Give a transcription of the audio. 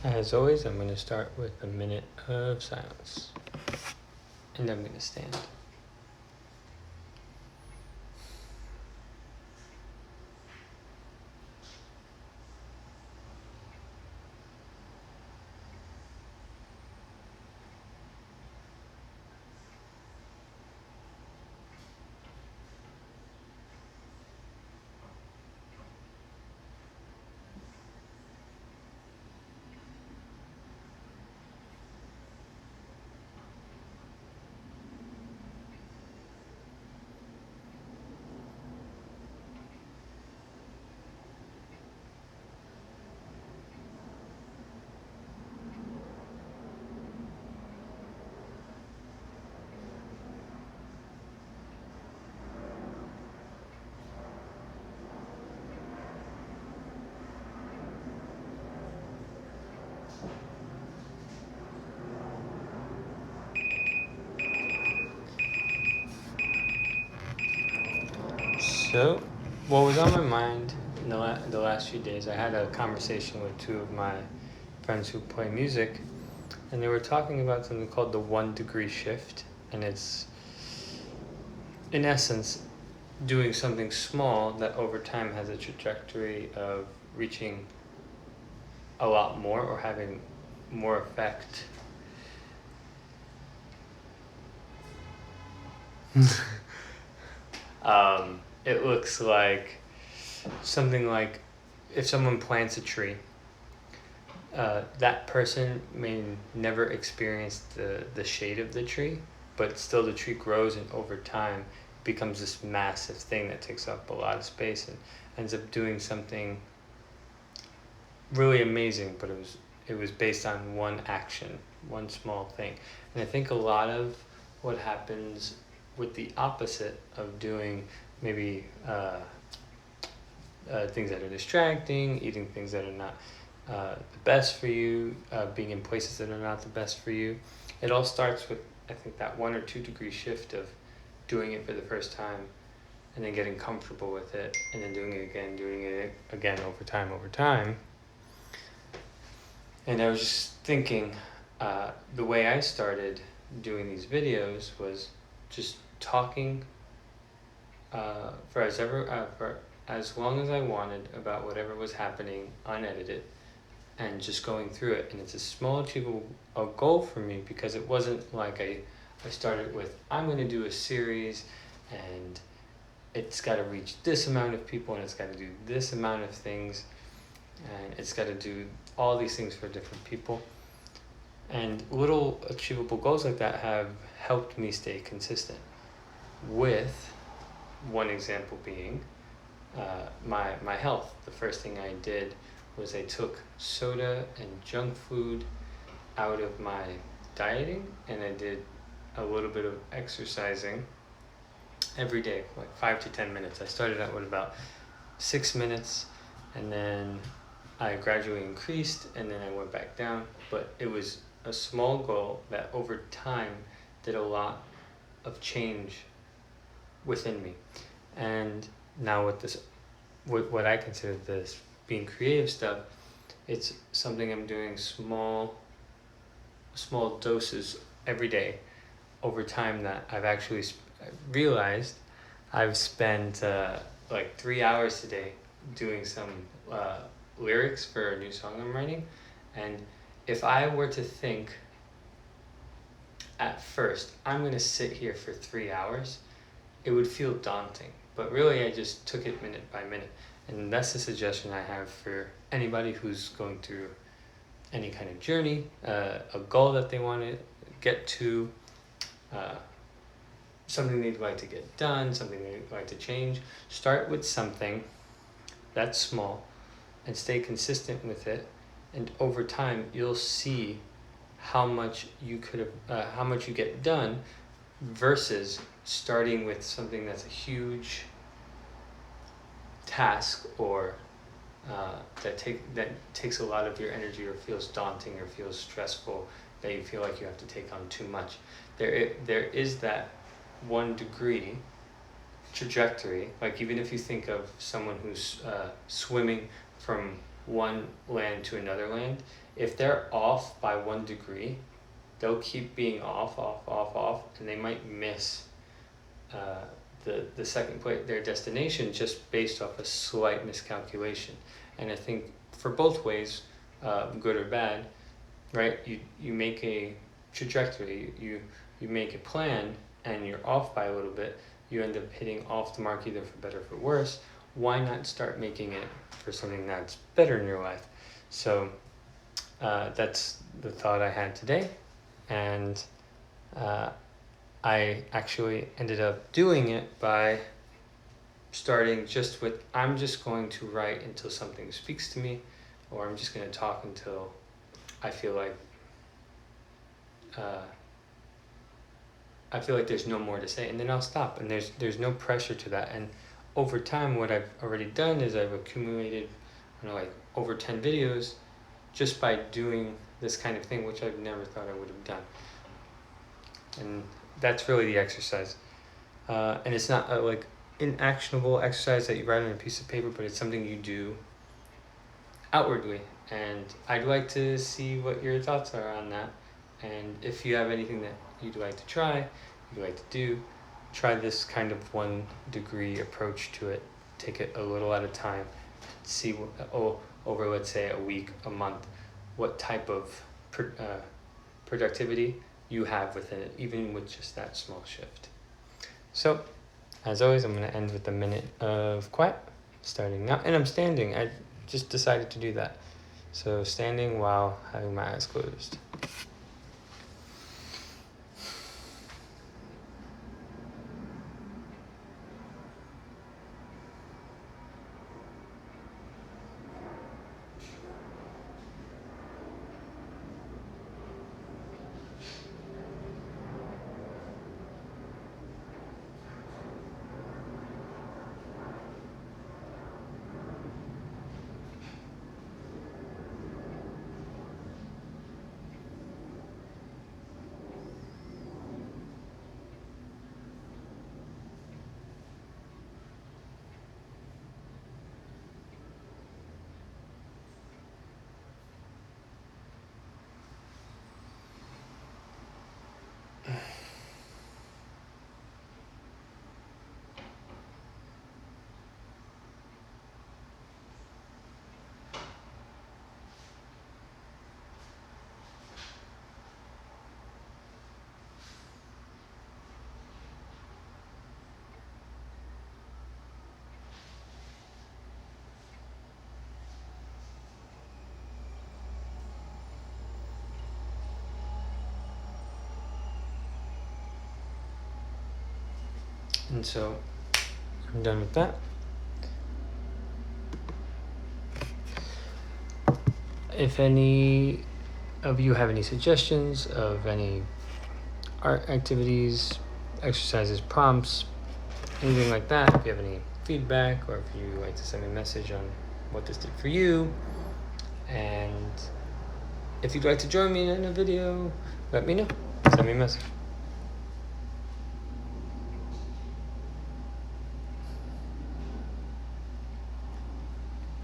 As always, I'm going to start with a minute of silence. And I'm going to stand. So, what was on my mind in the last few days, I had a conversation with two of my friends who play music, and they were talking about something called the 1 degree shift. And it's, in essence, doing something small that over time has a trajectory of reaching a lot more or having more effect. It looks like something like if someone plants a tree, that person may never experience the shade of the tree, but still the tree grows, and over time becomes this massive thing that takes up a lot of space and ends up doing something really amazing. But it was based on one action, one small thing. And I think a lot of what happens with the opposite of doing maybe things that are distracting, eating things that are not the best for you, being in places that are not the best for you. It all starts with, I think, that 1 or 2 degree shift of doing it for the first time and then getting comfortable with it and then doing it again over time. And I was just thinking, the way I started doing these videos was just talking for as long as I wanted about whatever was happening, unedited, and just going through it. And it's a small achievable goal for me, because it wasn't like I started with, I'm going to do a series and it's got to reach this amount of people and it's got to do this amount of things and it's got to do all these things for different people. And little achievable goals like that have helped me stay consistent, with one example being my health. The first thing I did was I took soda and junk food out of my dieting, and I did a little bit of exercising every day, like 5 to 10 minutes. I started out with about 6 minutes, and then I gradually increased, and then I went back down. But it was a small goal that over time did a lot of change within me. And now with this, what I consider this being creative stuff, it's something I'm doing small doses every day over time, that I've actually realized I've spent like 3 hours today doing some lyrics for a new song I'm writing. And if I were to think at first, I'm going to sit here for 3 hours, it would feel daunting. But really, I just took it minute by minute. And that's the suggestion I have for anybody who's going through any kind of journey, a goal that they want to get to, something they'd like to get done, something they'd like to change. Start with something that's small and stay consistent with it. And over time, you'll see how much you get done, versus starting with something that's a huge task, or that takes a lot of your energy, or feels daunting, or feels stressful, that you feel like you have to take on too much. There is that 1 degree trajectory. Like, even if you think of someone who's swimming from one land to another land, if they're off by 1 degree, they'll keep being off, and they might miss the second point, their destination, just based off a slight miscalculation. And I think for both ways, good or bad, right? You make a trajectory, you make a plan, and you're off by a little bit, you end up hitting off the mark, either for better or for worse. Why not start making it for something that's better in your life? So that's the thought I had today, and I actually ended up doing it by starting just with, I'm just going to write until something speaks to me, or I'm just going to talk until I feel like there's no more to say, and then I'll stop. And there's no pressure to that. And over time, what I've already done is I've accumulated, like over 10 videos just by doing this kind of thing, which I've never thought I would have done. And that's really the exercise. And it's not like an actionable exercise that you write on a piece of paper, but it's something you do outwardly. And I'd like to see what your thoughts are on that. And if you have anything that you'd like to try, you'd like to do, try this kind of 1 degree approach to it. Take it a little at a time. See over, let's say, a week, a month, what type of productivity you have within it, even with just that small shift. So, as always, I'm going to end with a minute of quiet, starting now. And I'm standing. I just decided to do that. So, standing while having my eyes closed. And so I'm done with that. If any of you have any suggestions of any art activities, exercises, prompts, anything like that, if you have any feedback, or if you like to send me a message on what this did for you, and if you'd like to join me in a video, let me know. Send me a message.